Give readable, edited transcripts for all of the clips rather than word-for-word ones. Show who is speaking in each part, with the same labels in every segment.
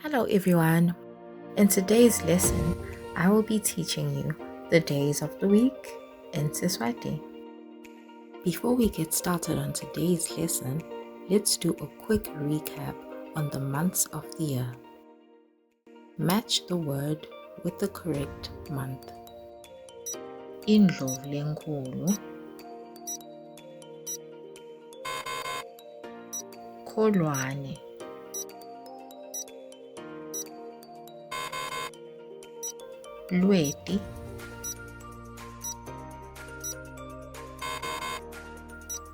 Speaker 1: Hello everyone. In today's lesson, I will be teaching you the days of the week in Siswati. Before we get started on today's lesson, let's do a quick recap on the months of the year. Match the word with the correct month. Indlovulenkhulu, Kholwane, Lweti,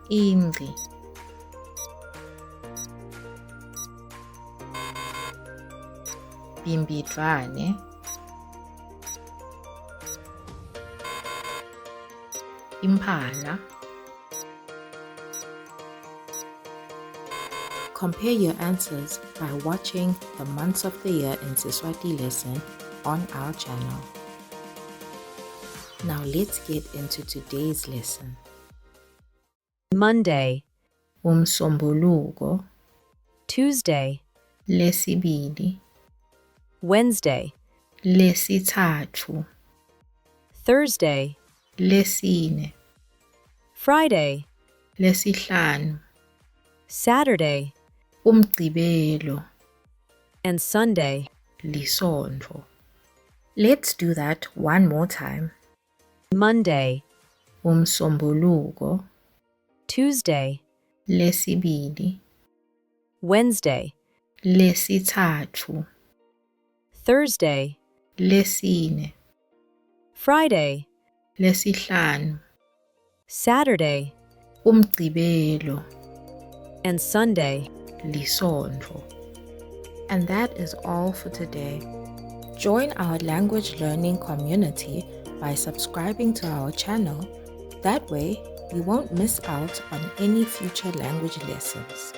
Speaker 1: Ingci, Bhimbidvwane, Imphala. Compare your answers by watching the months of the year in Siswati lesson on our channel. Now let's get into today's lesson.
Speaker 2: Monday,
Speaker 1: Umsombuluko,
Speaker 2: Tuesday,
Speaker 1: Lesibili,
Speaker 2: Wednesday,
Speaker 1: Lesithathu,
Speaker 2: Thursday,
Speaker 1: Lesine,
Speaker 2: Friday,
Speaker 1: Lesihlanu,
Speaker 2: Saturday,
Speaker 1: Umgcibelo,
Speaker 2: and Sunday.
Speaker 1: Lisondvo. Let's do that one more time.
Speaker 2: Monday,
Speaker 1: Umsombuluko,
Speaker 2: Tuesday,
Speaker 1: Lesibili,
Speaker 2: Wednesday,
Speaker 1: Lesithathu,
Speaker 2: Thursday,
Speaker 1: Lesine,
Speaker 2: Friday,
Speaker 1: Lesihlanu,
Speaker 2: Saturday,
Speaker 1: Umgcibelo,
Speaker 2: and Sunday.
Speaker 1: Lisondvo. And that is all for today. Join our language learning community by subscribing to our channel. That way, you won't miss out on any future language lessons.